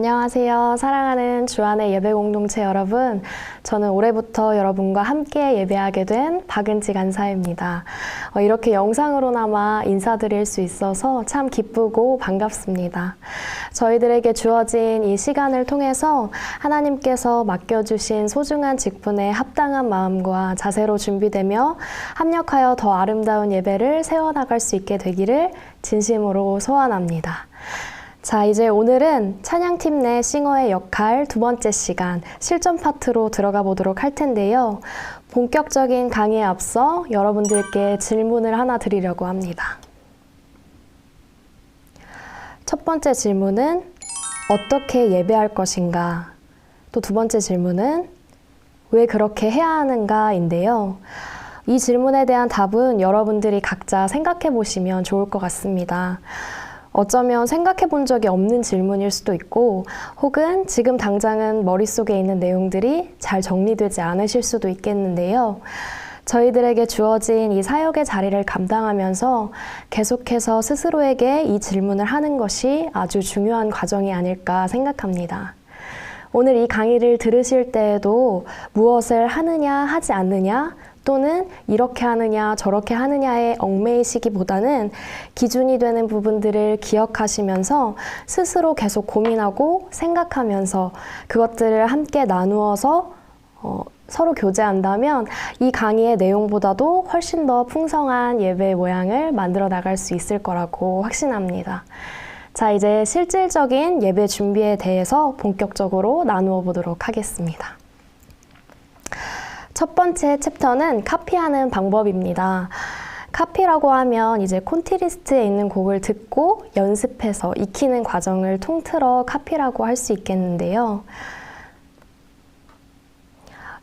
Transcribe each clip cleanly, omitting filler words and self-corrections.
안녕하세요. 사랑하는 주안의 예배 공동체 여러분. 저는 올해부터 여러분과 함께 예배하게 된 박은지 간사입니다. 이렇게 영상으로나마 인사드릴 수 있어서 참 기쁘고 반갑습니다. 저희들에게 주어진 이 시간을 통해서 하나님께서 맡겨주신 소중한 직분에 합당한 마음과 자세로 준비되며 합력하여 더 아름다운 예배를 세워나갈 수 있게 되기를 진심으로 소원합니다. 자, 이제 오늘은 찬양팀 내 싱어의 역할 두 번째 시간 실전 파트로 들어가 보도록 할 텐데요. 본격적인 강의에 앞서 여러분들께 질문을 하나 드리려고 합니다. 첫 번째 질문은 어떻게 예배할 것인가? 또 두 번째 질문은 왜 그렇게 해야 하는가인데요. 이 질문에 대한 답은 여러분들이 각자 생각해 보시면 좋을 것 같습니다. 어쩌면 생각해 본 적이 없는 질문일 수도 있고 혹은 지금 당장은 머릿속에 있는 내용들이 잘 정리되지 않으실 수도 있겠는데요. 저희들에게 주어진 이 사역의 자리를 감당하면서 계속해서 스스로에게 이 질문을 하는 것이 아주 중요한 과정이 아닐까 생각합니다. 오늘 이 강의를 들으실 때에도 무엇을 하느냐 하지 않느냐 또는 이렇게 하느냐 저렇게 하느냐에 얽매이시기보다는 기준이 되는 부분들을 기억하시면서 스스로 계속 고민하고 생각하면서 그것들을 함께 나누어서 서로 교제한다면 이 강의의 내용보다도 훨씬 더 풍성한 예배의 모양을 만들어 나갈 수 있을 거라고 확신합니다. 자, 이제 실질적인 예배 준비에 대해서 본격적으로 나누어 보도록 하겠습니다. 첫 번째 챕터는 카피하는 방법입니다. 카피라고 하면 이제 콘티리스트에 있는 곡을 듣고 연습해서 익히는 과정을 통틀어 카피라고 할 수 있겠는데요.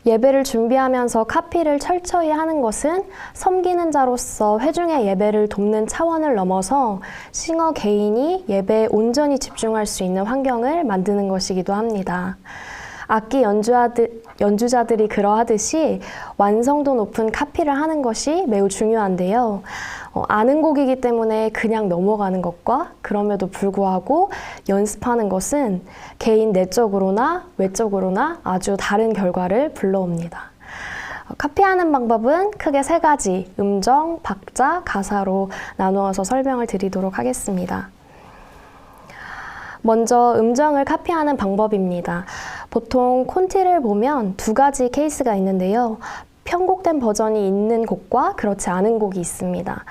예배를 준비하면서 카피를 철저히 하는 것은 섬기는 자로서 회중의 예배를 돕는 차원을 넘어서 싱어 개인이 예배에 온전히 집중할 수 있는 환경을 만드는 것이기도 합니다. 악기 연주자들이 그러하듯이 완성도 높은 카피를 하는 것이 매우 중요한데요. 아는 곡이기 때문에 그냥 넘어가는 것과 그럼에도 불구하고 연습하는 것은 개인 내적으로나 외적으로나 아주 다른 결과를 불러옵니다. 카피하는 방법은 크게 세 가지, 음정, 박자, 가사로 나누어서 설명을 드리도록 하겠습니다. 먼저 음정을 카피하는 방법입니다. 보통 콘티를 보면 두 가지 케이스가 있는데요. 편곡된 버전이 있는 곡과 그렇지 않은 곡이 있습니다.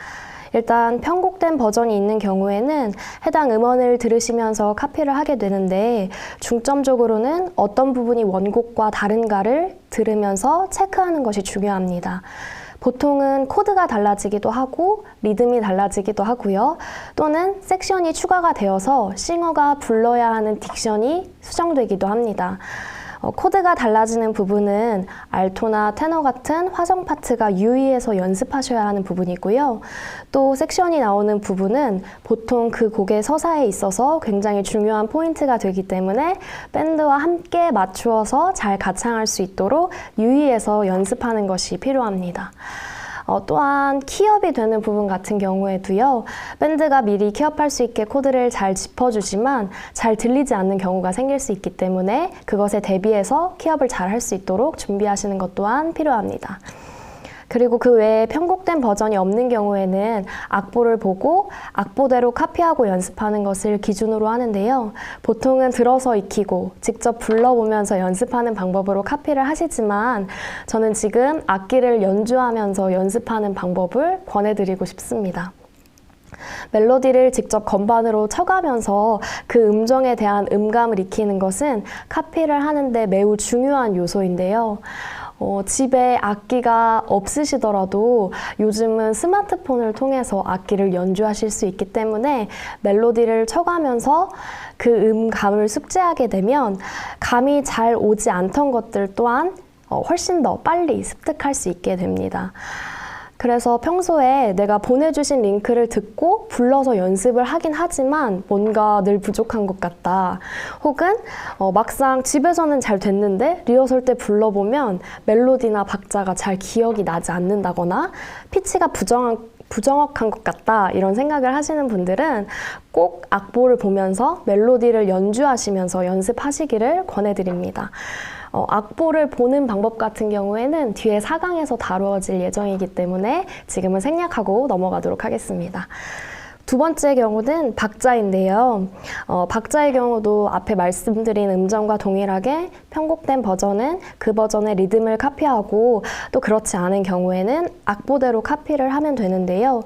일단 편곡된 버전이 있는 경우에는 해당 음원을 들으시면서 카피를 하게 되는데 중점적으로는 어떤 부분이 원곡과 다른가를 들으면서 체크하는 것이 중요합니다. 보통은 코드가 달라지기도 하고 리듬이 달라지기도 하고요. 또는 섹션이 추가가 되어서 싱어가 불러야 하는 딕션이 수정되기도 합니다. 코드가 달라지는 부분은 알토나 테너 같은 화성 파트가 유의해서 연습하셔야 하는 부분이고요. 또 섹션이 나오는 부분은 보통 그 곡의 서사에 있어서 굉장히 중요한 포인트가 되기 때문에 밴드와 함께 맞추어서 잘 가창할 수 있도록 유의해서 연습하는 것이 필요합니다. 또한 키업이 되는 부분 같은 경우에도요. 밴드가 미리 키업할 수 있게 코드를 잘 짚어주지만 잘 들리지 않는 경우가 생길 수 있기 때문에 그것에 대비해서 키업을 잘 할 수 있도록 준비하시는 것 또한 필요합니다. 그리고 그 외에 편곡된 버전이 없는 경우에는 악보를 보고 악보대로 카피하고 연습하는 것을 기준으로 하는데요. 보통은 들어서 익히고 직접 불러보면서 연습하는 방법으로 카피를 하시지만 저는 지금 악기를 연주하면서 연습하는 방법을 권해드리고 싶습니다. 멜로디를 직접 건반으로 쳐가면서 그 음정에 대한 음감을 익히는 것은 카피를 하는데 매우 중요한 요소인데요. 집에 악기가 없으시더라도 요즘은 스마트폰을 통해서 악기를 연주하실 수 있기 때문에 멜로디를 쳐가면서 그 음감을 숙지하게 되면 감이 잘 오지 않던 것들 또한 훨씬 더 빨리 습득할 수 있게 됩니다. 그래서 평소에 내가 보내주신 링크를 듣고 불러서 연습을 하긴 하지만 뭔가 늘 부족한 것 같다. 혹은 막상 집에서는 잘 됐는데 리허설 때 불러보면 멜로디나 박자가 잘 기억이 나지 않는다거나 피치가 부정확한 것 같다 이런 생각을 하시는 분들은 꼭 악보를 보면서 멜로디를 연주하시면서 연습하시기를 권해드립니다. 악보를 보는 방법 같은 경우에는 뒤에 4강에서 다루어질 예정이기 때문에 지금은 생략하고 넘어가도록 하겠습니다. 두 번째 경우는 박자인데요. 박자의 경우도 앞에 말씀드린 음정과 동일하게 편곡된 버전은 그 버전의 리듬을 카피하고 또 그렇지 않은 경우에는 악보대로 카피를 하면 되는데요.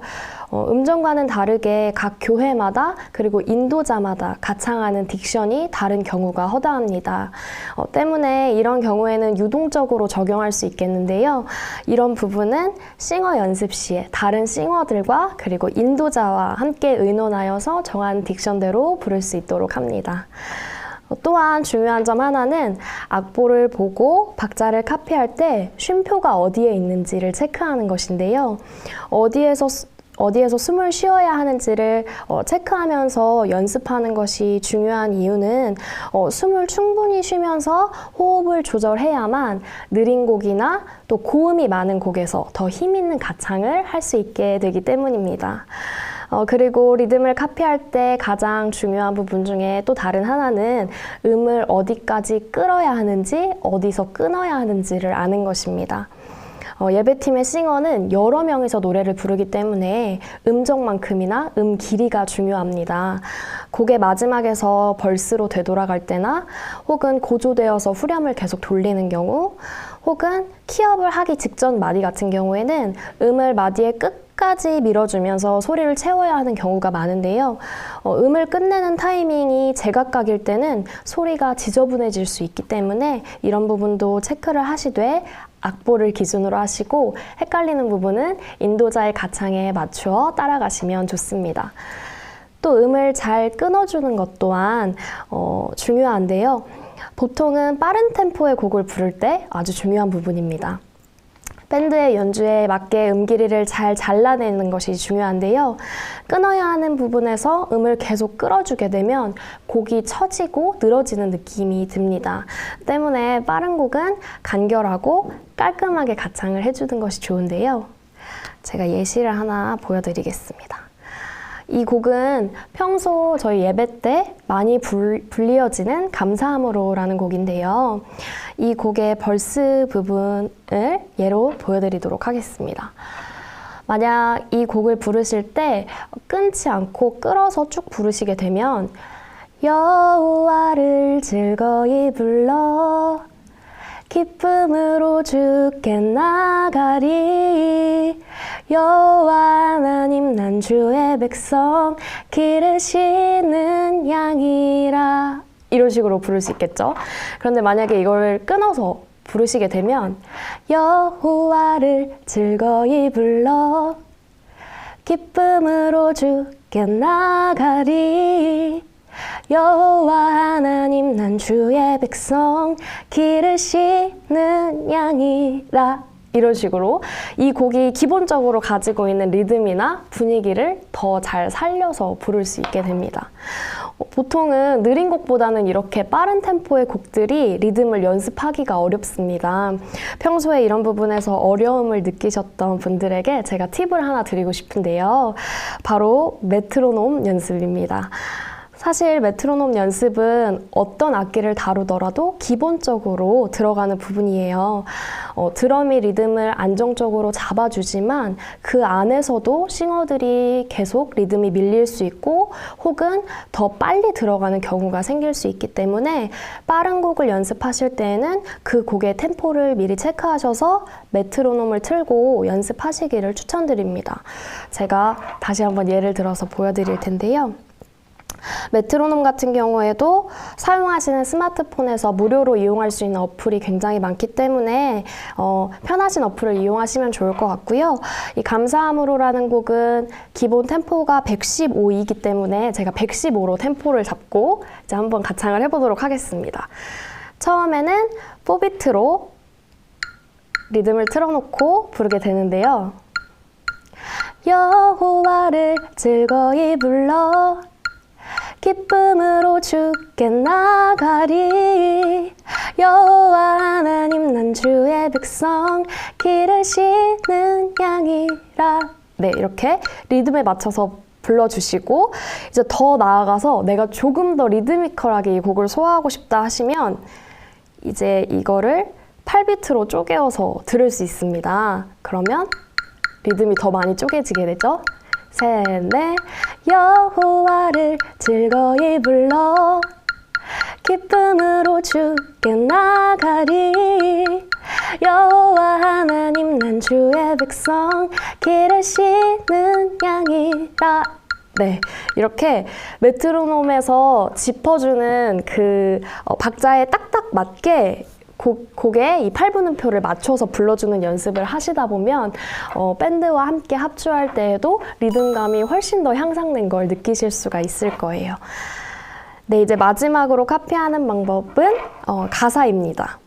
음정과는 다르게 각 교회마다 그리고 인도자마다 가창하는 딕션이 다른 경우가 허다합니다. 때문에 이런 경우에는 유동적으로 적용할 수 있겠는데요. 이런 부분은 싱어 연습 시에 다른 싱어들과 그리고 인도자와 함께 의논하여서 정한 딕션대로 부를 수 있도록 합니다. 또한 중요한 점 하나는 악보를 보고 박자를 카피할 때 쉼표가 어디에 있는지를 체크하는 것인데요. 어디에서 숨을 쉬어야 하는지를 체크하면서 연습하는 것이 중요한 이유는 숨을 충분히 쉬면서 호흡을 조절해야만 느린 곡이나 또 고음이 많은 곡에서 더 힘 있는 가창을 할 수 있게 되기 때문입니다. 그리고 리듬을 카피할 때 가장 중요한 부분 중에 또 다른 하나는 음을 어디까지 끌어야 하는지 어디서 끊어야 하는지를 아는 것입니다. 예배팀의 싱어는 여러 명이서 노래를 부르기 때문에 음정만큼이나 음 길이가 중요합니다. 곡의 마지막에서 벌스로 되돌아갈 때나 혹은 고조되어서 후렴을 계속 돌리는 경우 혹은 키업을 하기 직전 마디 같은 경우에는 음을 마디의 끝까지 밀어주면서 소리를 채워야 하는 경우가 많은데요. 음을 끝내는 타이밍이 제각각일 때는 소리가 지저분해질 수 있기 때문에 이런 부분도 체크를 하시되 악보를 기준으로 하시고 헷갈리는 부분은 인도자의 가창에 맞추어 따라가시면 좋습니다. 또 음을 잘 끊어주는 것 또한 중요한데요. 보통은 빠른 템포의 곡을 부를 때 아주 중요한 부분입니다. 밴드의 연주에 맞게 음 길이를 잘 잘라내는 것이 중요한데요. 끊어야 하는 부분에서 음을 계속 끌어주게 되면 곡이 처지고 늘어지는 느낌이 듭니다. 때문에 빠른 곡은 간결하고 깔끔하게 가창을 해주는 것이 좋은데요. 제가 예시를 하나 보여드리겠습니다. 이 곡은 평소 저희 예배 때 많이 불리어지는 감사함으로라는 곡인데요. 이 곡의 벌스 부분을 예로 보여드리도록 하겠습니다. 만약 이 곡을 부르실 때 끊지 않고 끌어서 쭉 부르시게 되면 여호와를 즐거이 불러 기쁨으로 주께 나가리 여호와 하나님 난 주의 백성 기르시는 양이라 이런 식으로 부를 수 있겠죠. 그런데 만약에 이걸 끊어서 부르시게 되면 여호와를 즐거이 불러 기쁨으로 주께 나가리 여호와 하나님 난 주의 백성 기르시는 양이라 이런 식으로 이 곡이 기본적으로 가지고 있는 리듬이나 분위기를 더 잘 살려서 부를 수 있게 됩니다. 보통은 느린 곡보다는 이렇게 빠른 템포의 곡들이 리듬을 연습하기가 어렵습니다. 평소에 이런 부분에서 어려움을 느끼셨던 분들에게 제가 팁을 하나 드리고 싶은데요. 바로 메트로놈 연습입니다. 사실 메트로놈 연습은 어떤 악기를 다루더라도 기본적으로 들어가는 부분이에요. 드럼이 리듬을 안정적으로 잡아주지만 그 안에서도 싱어들이 계속 리듬이 밀릴 수 있고 혹은 더 빨리 들어가는 경우가 생길 수 있기 때문에 빠른 곡을 연습하실 때에는 그 곡의 템포를 미리 체크하셔서 메트로놈을 틀고 연습하시기를 추천드립니다. 제가 다시 한번 예를 들어서 보여드릴 텐데요. 메트로놈 같은 경우에도 사용하시는 스마트폰에서 무료로 이용할 수 있는 어플이 굉장히 많기 때문에 편하신 어플을 이용하시면 좋을 것 같고요. 이 감사함으로라는 곡은 기본 템포가 115이기 때문에 제가 115로 템포를 잡고 이제 한번 가창을 해보도록 하겠습니다. 처음에는 4비트로 리듬을 틀어놓고 부르게 되는데요. 여호와를 즐거이 불러 기쁨으로 주께 나가리 여호와 하나님 난 주의 백성 기르시는 양이라 네, 이렇게 리듬에 맞춰서 불러주시고 이제 더 나아가서 내가 조금 더 리드미컬하게 이 곡을 소화하고 싶다 하시면 이제 이거를 8비트로 쪼개어서 들을 수 있습니다. 그러면 리듬이 더 많이 쪼개지게 되죠. 셋, 넷. 여호와를 즐거이 불러 기쁨으로 주께 나가리. 여호와 하나님 난 주의 백성 기르시는 양이라. 네, 이렇게 메트로놈에서 짚어주는 그 박자에 딱딱 맞게 곡에 이 8분음표를 맞춰서 불러주는 연습을 하시다 보면 밴드와 함께 합주할 때에도 리듬감이 훨씬 더 향상된 걸 느끼실 수가 있을 거예요. 네, 이제 마지막으로 카피하는 방법은 가사입니다.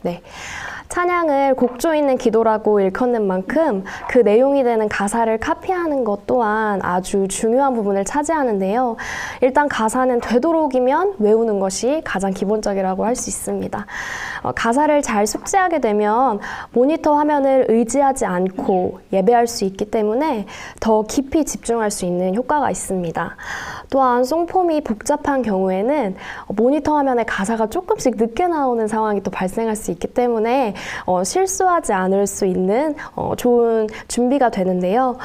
네. 찬양을 곡조 있는 기도라고 일컫는 만큼 그 내용이 되는 가사를 카피하는 것 또한 아주 중요한 부분을 차지하는데요. 일단 가사는 되도록이면 외우는 것이 가장 기본적이라고 할 수 있습니다. 가사를 잘 숙지하게 되면 모니터 화면을 의지하지 않고 예배할 수 있기 때문에 더 깊이 집중할 수 있는 효과가 있습니다. 또한 송폼이 복잡한 경우에는 모니터 화면에 가사가 조금씩 늦게 나오는 상황이 또 발생할 수 있기 때문에 실수하지 않을 수 있는 좋은 준비가 되는데요.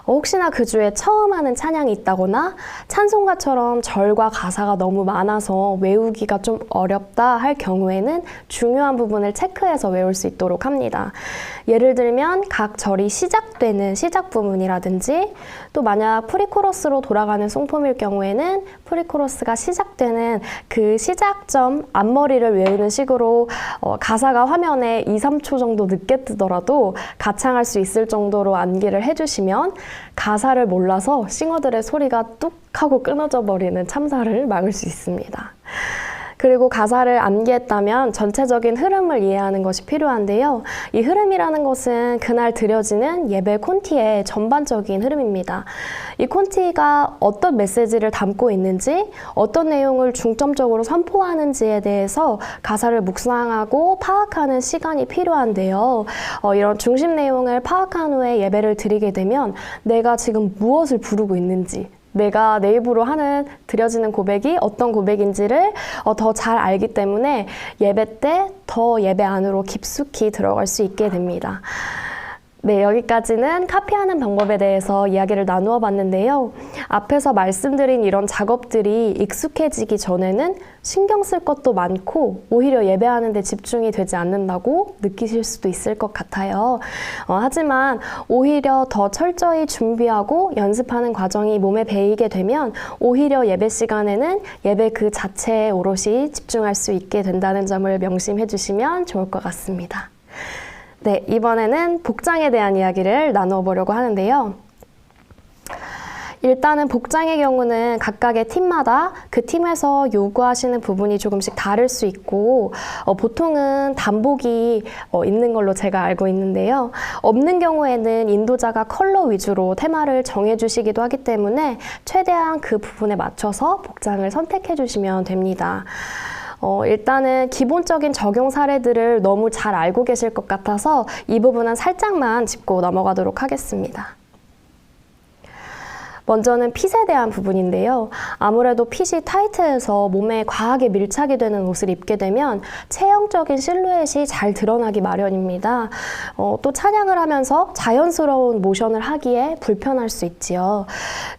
혹시나 그 주에 처음 하는 찬양이 있다거나 찬송가처럼 절과 가사가 너무 많아서 외우기가 좀 어렵다 할 경우에는 중요한 부분을 체크해서 외울 수 있도록 합니다. 예를 들면 각 절이 시작되는 시작 부분이라든지 또 만약 프리코러스로 돌아가는 송폼일 경우에는 프리코러스가 시작되는 그 시작점 앞머리를 외우는 식으로 가사가 화면에 2-3초 정도 늦게 뜨더라도 가창할 수 있을 정도로 암기를 해주시면 가사를 몰라서 싱어들의 소리가 뚝 하고 끊어져 버리는 참사를 막을 수 있습니다. 그리고 가사를 암기했다면 전체적인 흐름을 이해하는 것이 필요한데요. 이 흐름이라는 것은 그날 드려지는 예배 콘티의 전반적인 흐름입니다. 이 콘티가 어떤 메시지를 담고 있는지, 어떤 내용을 중점적으로 선포하는지에 대해서 가사를 묵상하고 파악하는 시간이 필요한데요. 이런 중심 내용을 파악한 후에 예배를 드리게 되면 내가 지금 무엇을 부르고 있는지, 내가 내 입으로 드려지는 고백이 어떤 고백인지를 더 잘 알기 때문에 예배 때 더 예배 안으로 깊숙이 들어갈 수 있게 됩니다. 네, 여기까지는 카피하는 방법에 대해서 이야기를 나누어 봤는데요. 앞에서 말씀드린 이런 작업들이 익숙해지기 전에는 신경 쓸 것도 많고 오히려 예배하는 데 집중이 되지 않는다고 느끼실 수도 있을 것 같아요. 하지만 오히려 더 철저히 준비하고 연습하는 과정이 몸에 배이게 되면 오히려 예배 시간에는 예배 그 자체에 오롯이 집중할 수 있게 된다는 점을 명심해 주시면 좋을 것 같습니다. 네, 이번에는 복장에 대한 이야기를 나누어 보려고 하는데요. 일단은 복장의 경우는 각각의 팀마다 그 팀에서 요구하시는 부분이 조금씩 다를 수 있고 보통은 단복이 있는 걸로 제가 알고 있는데요. 없는 경우에는 인도자가 컬러 위주로 테마를 정해주시기도 하기 때문에 최대한 그 부분에 맞춰서 복장을 선택해 주시면 됩니다. 일단은 기본적인 적용 사례들을 너무 잘 알고 계실 것 같아서 이 부분은 살짝만 짚고 넘어가도록 하겠습니다. 먼저는 핏에 대한 부분인데요. 아무래도 핏이 타이트해서 몸에 과하게 밀착이 되는 옷을 입게 되면 체형적인 실루엣이 잘 드러나기 마련입니다. 또 찬양을 하면서 자연스러운 모션을 하기에 불편할 수 있지요.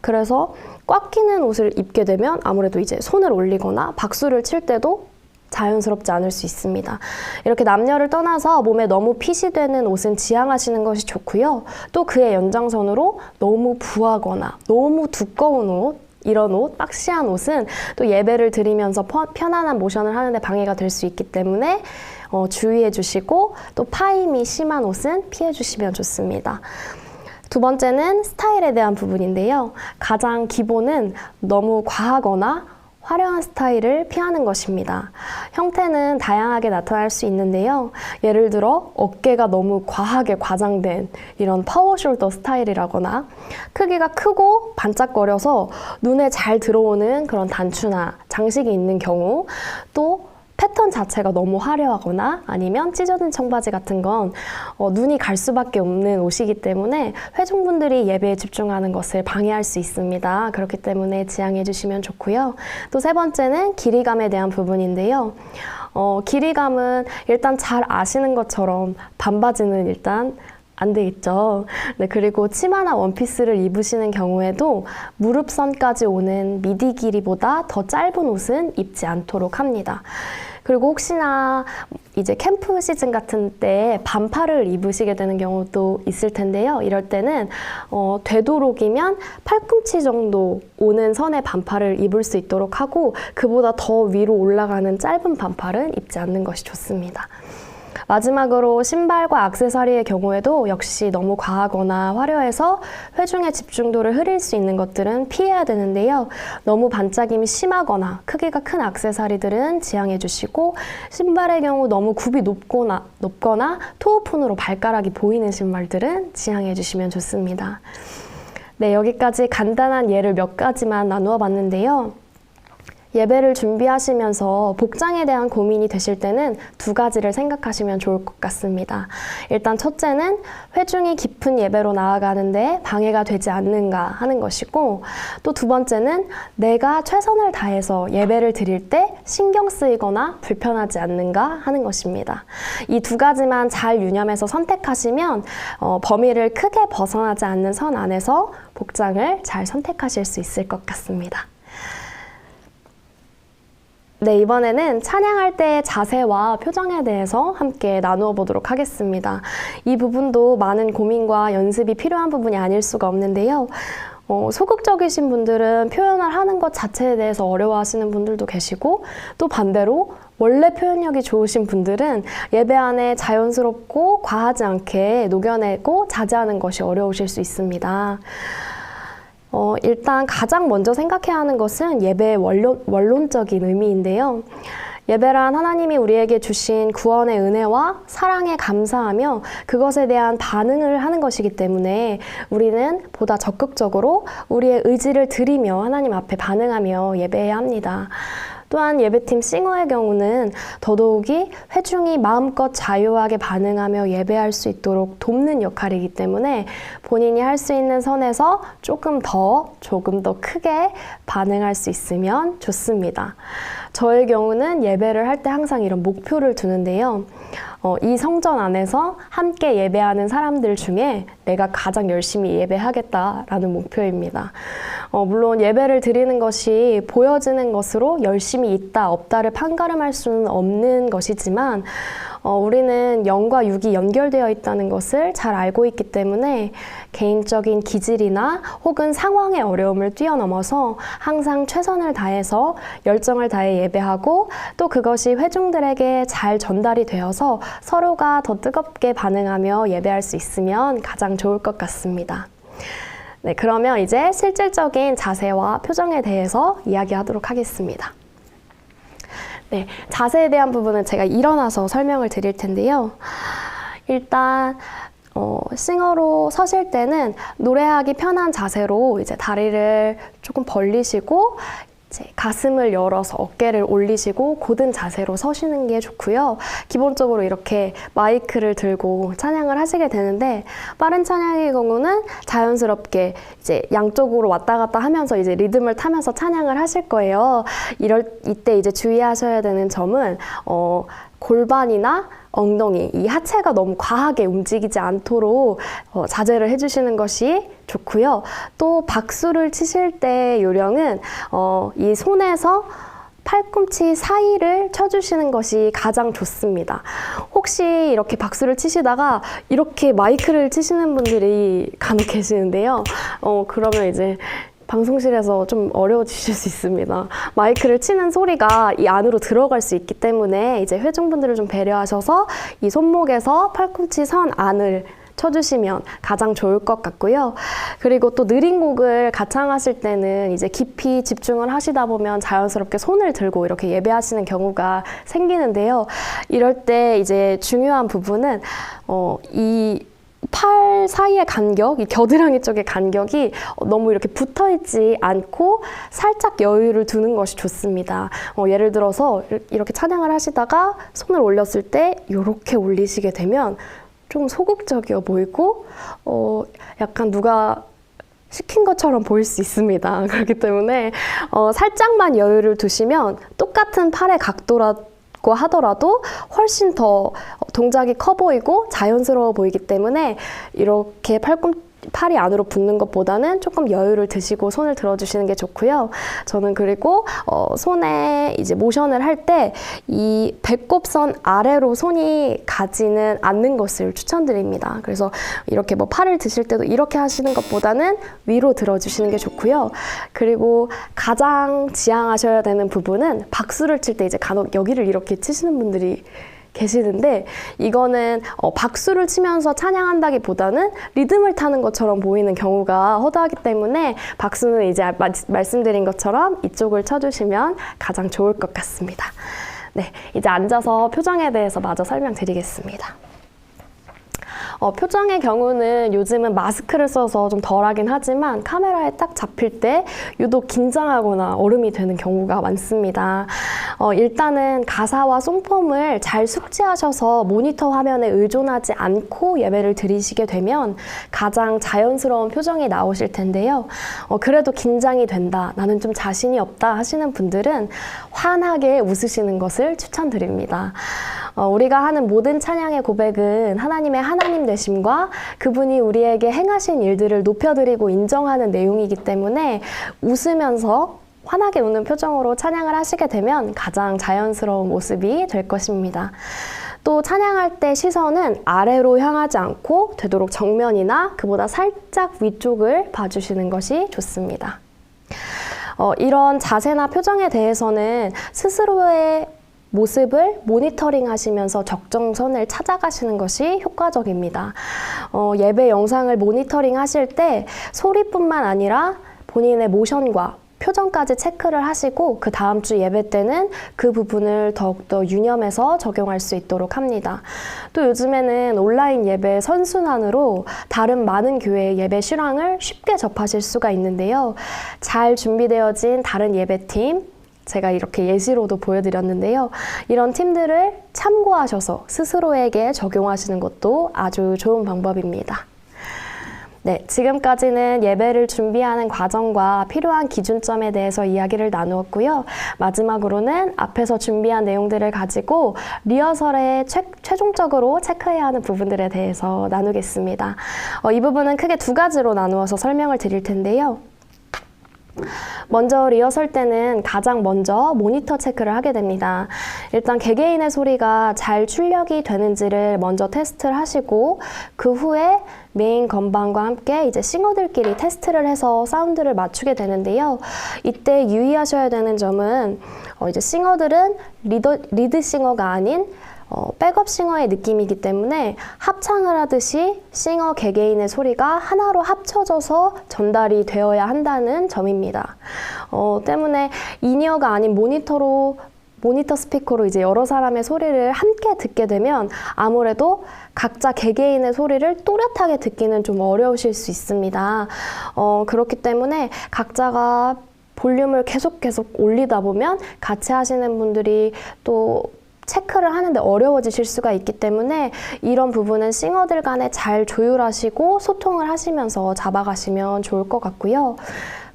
그래서 꽉 끼는 옷을 입게 되면 아무래도 이제 손을 올리거나 박수를 칠 때도 자연스럽지 않을 수 있습니다. 이렇게 남녀를 떠나서 몸에 너무 핏이 되는 옷은 지양하시는 것이 좋고요. 또 그의 연장선으로 너무 부하거나 너무 두꺼운 옷, 이런 옷, 박시한 옷은 또 예배를 드리면서 편안한 모션을 하는데 방해가 될 수 있기 때문에 주의해 주시고 또 파임이 심한 옷은 피해 주시면 좋습니다. 두 번째는 스타일에 대한 부분인데요. 가장 기본은 너무 과하거나 화려한 스타일을 피하는 것입니다. 형태는 다양하게 나타날 수 있는데요. 예를 들어 어깨가 너무 과하게 과장된 이런 파워숄더 스타일이라거나 크기가 크고 반짝거려서 눈에 잘 들어오는 그런 단추나 장식이 있는 경우, 또 패턴 자체가 너무 화려하거나 아니면 찢어진 청바지 같은 건 눈이 갈 수밖에 없는 옷이기 때문에 회중분들이 예배에 집중하는 것을 방해할 수 있습니다. 그렇기 때문에 지양해 주시면 좋고요. 또 세 번째는 길이감에 대한 부분인데요. 길이감은 일단 잘 아시는 것처럼 반바지는 일단 안 되겠죠. 네, 그리고 치마나 원피스를 입으시는 경우에도 무릎선까지 오는 미디 길이보다 더 짧은 옷은 입지 않도록 합니다. 그리고 혹시나 이제 캠프 시즌 같은 때 반팔을 입으시게 되는 경우도 있을 텐데요. 이럴 때는 되도록이면 팔꿈치 정도 오는 선의 반팔을 입을 수 있도록 하고 그보다 더 위로 올라가는 짧은 반팔은 입지 않는 것이 좋습니다. 마지막으로 신발과 액세서리의 경우에도 역시 너무 과하거나 화려해서 회중의 집중도를 흐릴 수 있는 것들은 피해야 되는데요. 너무 반짝임이 심하거나 크기가 큰 액세서리들은 지양해 주시고 신발의 경우 너무 굽이 높거나 토오픈으로 발가락이 보이는 신발들은 지양해 주시면 좋습니다. 네, 여기까지 간단한 예를 몇 가지만 나누어 봤는데요. 예배를 준비하시면서 복장에 대한 고민이 되실 때는 두 가지를 생각하시면 좋을 것 같습니다. 일단 첫째는 회중이 깊은 예배로 나아가는데 방해가 되지 않는가 하는 것이고 또 두 번째는 내가 최선을 다해서 예배를 드릴 때 신경 쓰이거나 불편하지 않는가 하는 것입니다. 이 두 가지만 잘 유념해서 선택하시면 범위를 크게 벗어나지 않는 선 안에서 복장을 잘 선택하실 수 있을 것 같습니다. 네, 이번에는 찬양할 때의 자세와 표정에 대해서 함께 나누어 보도록 하겠습니다. 이 부분도 많은 고민과 연습이 필요한 부분이 아닐 수가 없는데요. 소극적이신 분들은 표현을 하는 것 자체에 대해서 어려워하시는 분들도 계시고 또 반대로 원래 표현력이 좋으신 분들은 예배 안에 자연스럽고 과하지 않게 녹여내고 자제하는 것이 어려우실 수 있습니다. 일단 가장 먼저 생각해야 하는 것은 예배의 원론적인 의미인데요. 예배란 하나님이 우리에게 주신 구원의 은혜와 사랑에 감사하며 그것에 대한 반응을 하는 것이기 때문에 우리는 보다 적극적으로 우리의 의지를 드리며 하나님 앞에 반응하며 예배해야 합니다. 또한 예배팀 싱어의 경우는 더더욱이 회중이 마음껏 자유하게 반응하며 예배할 수 있도록 돕는 역할이기 때문에 본인이 할 수 있는 선에서 조금 더 크게 반응할 수 있으면 좋습니다. 저의 경우는 예배를 할 때 항상 이런 목표를 두는데요. 이 성전 안에서 함께 예배하는 사람들 중에 내가 가장 열심히 예배하겠다라는 목표입니다. 물론 예배를 드리는 것이 보여지는 것으로 열심히 있다 없다를 판가름할 수는 없는 것이지만 우리는 영과 육이 연결되어 있다는 것을 잘 알고 있기 때문에 개인적인 기질이나 혹은 상황의 어려움을 뛰어넘어서 항상 최선을 다해서 열정을 다해 예배하고 또 그것이 회중들에게 잘 전달이 되어서 서로가 더 뜨겁게 반응하며 예배할 수 있으면 가장 좋을 것 같습니다. 네, 그러면 이제 실질적인 자세와 표정에 대해서 이야기하도록 하겠습니다. 네, 자세에 대한 부분은 제가 일어나서 설명을 드릴 텐데요. 일단 싱어로 서실 때는 노래하기 편한 자세로 이제 다리를 조금 벌리시고 이제 가슴을 열어서 어깨를 올리시고 곧은 자세로 서시는 게 좋고요. 기본적으로 이렇게 마이크를 들고 찬양을 하시게 되는데 빠른 찬양의 경우는 자연스럽게 이제 양쪽으로 왔다 갔다 하면서 이제 리듬을 타면서 찬양을 하실 거예요. 이때 이제 주의하셔야 되는 점은 골반이나 엉덩이, 이 하체가 너무 과하게 움직이지 않도록 자제를 해주시는 것이 좋고요. 또 박수를 치실 때 요령은 이 손에서 팔꿈치 사이를 쳐주시는 것이 가장 좋습니다. 혹시 이렇게 박수를 치시다가 이렇게 마이크를 치시는 분들이 간혹 계시는데요. 그러면 이제 방송실에서 좀 어려워지실 수 있습니다. 마이크를 치는 소리가 이 안으로 들어갈 수 있기 때문에 이제 회중분들을 좀 배려하셔서 이 손목에서 팔꿈치 선 안을 쳐주시면 가장 좋을 것 같고요. 그리고 또 느린 곡을 가창하실 때는 이제 깊이 집중을 하시다 보면 자연스럽게 손을 들고 이렇게 예배하시는 경우가 생기는데요. 이럴 때 이제 중요한 부분은 이 팔 사이의 간격, 이 겨드랑이 쪽의 간격이 너무 이렇게 붙어있지 않고 살짝 여유를 두는 것이 좋습니다. 예를 들어서 이렇게 찬양을 하시다가 손을 올렸을 때 이렇게 올리시게 되면 좀 소극적이어 보이고 약간 누가 시킨 것처럼 보일 수 있습니다. 그렇기 때문에 살짝만 여유를 두시면 똑같은 팔의 각도라고 하더라도 훨씬 더 동작이 커 보이고 자연스러워 보이기 때문에 이렇게 팔이 안으로 붙는 것보다는 조금 여유를 드시고 손을 들어주시는 게 좋고요. 저는 그리고 손에 이제 모션을 할 때 이 배꼽선 아래로 손이 가지는 않는 것을 추천드립니다. 그래서 이렇게 뭐 팔을 드실 때도 이렇게 하시는 것보다는 위로 들어주시는 게 좋고요. 그리고 가장 지향하셔야 되는 부분은 박수를 칠 때 이제 간혹 여기를 이렇게 치시는 분들이 계시는데 이거는 박수를 치면서 찬양한다기보다는 리듬을 타는 것처럼 보이는 경우가 허다하기 때문에 박수는 이제 말씀드린 것처럼 이쪽을 쳐주시면 가장 좋을 것 같습니다. 네, 이제 앉아서 표정에 대해서 마저 설명드리겠습니다. 표정의 경우는 요즘은 마스크를 써서 좀 덜하긴 하지만 카메라에 딱 잡힐 때 유독 긴장하거나 얼음이 되는 경우가 많습니다. 일단은 가사와 송폼을 잘 숙지하셔서 모니터 화면에 의존하지 않고 예배를 드리시게 되면 가장 자연스러운 표정이 나오실 텐데요. 그래도 긴장이 된다, 나는 좀 자신이 없다 하시는 분들은 환하게 웃으시는 것을 추천드립니다. 우리가 하는 모든 찬양의 고백은 하나님의 하나님 되심과 그분이 우리에게 행하신 일들을 높여드리고 인정하는 내용이기 때문에 웃으면서 환하게 웃는 표정으로 찬양을 하시게 되면 가장 자연스러운 모습이 될 것입니다. 또 찬양할 때 시선은 아래로 향하지 않고 되도록 정면이나 그보다 살짝 위쪽을 봐주시는 것이 좋습니다. 이런 자세나 표정에 대해서는 스스로의 모습을 모니터링 하시면서 적정선을 찾아가시는 것이 효과적입니다. 예배 영상을 모니터링 하실 때 소리뿐만 아니라 본인의 모션과 표정까지 체크를 하시고 그 다음 주 예배 때는 그 부분을 더욱더 유념해서 적용할 수 있도록 합니다. 또 요즘에는 온라인 예배 선순환으로 다른 많은 교회의 예배 실황을 쉽게 접하실 수가 있는데요. 잘 준비되어진 다른 예배팀, 제가 이렇게 예시로도 보여드렸는데요. 이런 팀들을 참고하셔서 스스로에게 적용하시는 것도 아주 좋은 방법입니다. 네, 지금까지는 예배를 준비하는 과정과 필요한 기준점에 대해서 이야기를 나누었고요. 마지막으로는 앞에서 준비한 내용들을 가지고 리허설에 최종적으로 체크해야 하는 부분들에 대해서 나누겠습니다. 이 부분은 크게 두 가지로 나누어서 설명을 드릴 텐데요. 먼저 리허설 때는 가장 먼저 모니터 체크를 하게 됩니다. 일단 개개인의 소리가 잘 출력이 되는지를 먼저 테스트를 하시고 그 후에 메인 건반과 함께 이제 싱어들끼리 테스트를 해서 사운드를 맞추게 되는데요. 이때 유의하셔야 되는 점은 이제 싱어들은 리드 싱어가 아닌 백업 싱어의 느낌이기 때문에 합창을 하듯이 싱어 개개인의 소리가 하나로 합쳐져서 전달이 되어야 한다는 점입니다. 때문에 인이어가 아닌 모니터 스피커로 이제 여러 사람의 소리를 함께 듣게 되면 아무래도 각자 개개인의 소리를 또렷하게 듣기는 좀 어려우실 수 있습니다. 그렇기 때문에 각자가 볼륨을 계속 올리다 보면 같이 하시는 분들이 또 체크를 하는데 어려워지실 수가 있기 때문에 이런 부분은 싱어들 간에 잘 조율하시고 소통을 하시면서 잡아가시면 좋을 것 같고요.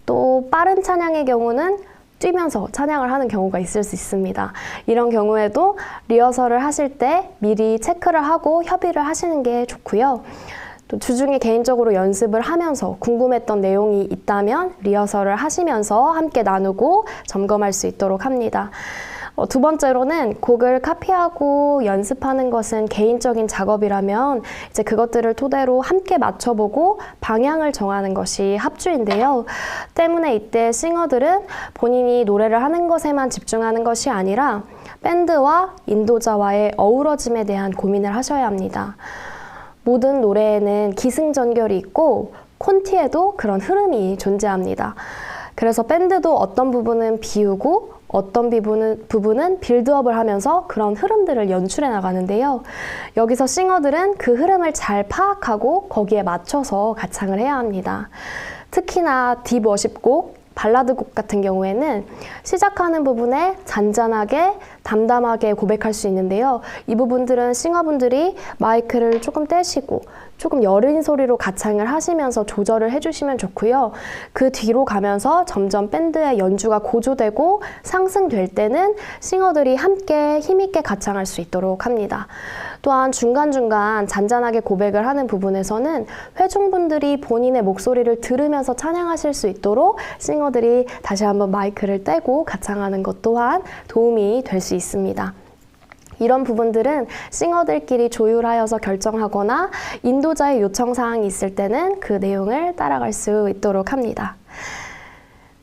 또 빠른 찬양의 경우는 뛰면서 찬양을 하는 경우가 있을 수 있습니다. 이런 경우에도 리허설을 하실 때 미리 체크를 하고 협의를 하시는 게 좋고요. 또 주중에 개인적으로 연습을 하면서 궁금했던 내용이 있다면 리허설을 하시면서 함께 나누고 점검할 수 있도록 합니다. 두 번째로는 곡을 카피하고 연습하는 것은 개인적인 작업이라면 이제 그것들을 토대로 함께 맞춰보고 방향을 정하는 것이 합주인데요. 때문에 이때 싱어들은 본인이 노래를 하는 것에만 집중하는 것이 아니라 밴드와 인도자와의 어우러짐에 대한 고민을 하셔야 합니다. 모든 노래에는 기승전결이 있고 콘티에도 그런 흐름이 존재합니다. 그래서 밴드도 어떤 부분은 비우고 어떤 부분은 빌드업을 하면서 그런 흐름들을 연출해 나가는데요. 여기서 싱어들은 그 흐름을 잘 파악하고 거기에 맞춰서 가창을 해야 합니다. 특히나 딥 워십곡, 발라드 곡 같은 경우에는 시작하는 부분에 잔잔하게 담담하게 고백할 수 있는데요. 이 부분들은 싱어분들이 마이크를 조금 떼시고 조금 여린 소리로 가창을 하시면서 조절을 해주시면 좋고요. 그 뒤로 가면서 점점 밴드의 연주가 고조되고 상승될 때는 싱어들이 함께 힘있게 가창할 수 있도록 합니다. 또한 중간중간 잔잔하게 고백을 하는 부분에서는 회중분들이 본인의 목소리를 들으면서 찬양하실 수 있도록 싱어들이 다시 한번 마이크를 떼고 가창하는 것 또한 도움이 될 수 있습니다. 이런 부분들은 싱어들끼리 조율하여서 결정하거나 인도자의 요청사항이 있을 때는 그 내용을 따라갈 수 있도록 합니다.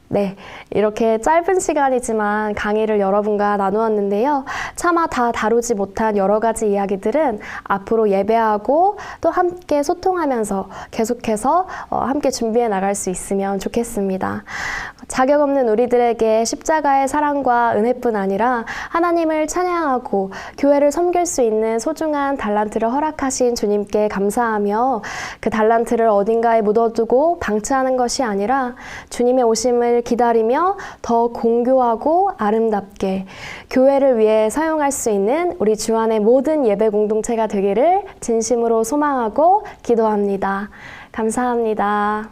네, 이렇게 짧은 시간이지만 강의를 여러분과 나누었는데요. 차마 다 다루지 못한 여러 가지 이야기들은 앞으로 예배하고 또 함께 소통하면서 계속해서 함께 준비해 나갈 수 있으면 좋겠습니다. 자격 없는 우리들에게 십자가의 사랑과 은혜뿐 아니라 하나님을 찬양하고 교회를 섬길 수 있는 소중한 달란트를 허락하신 주님께 감사하며 그 달란트를 어딘가에 묻어두고 방치하는 것이 아니라 주님의 오심을 기다리며 더 공교하고 아름답게 교회를 위해 사용할 수 있는 우리 주안의 모든 예배 공동체가 되기를 진심으로 소망하고 기도합니다. 감사합니다.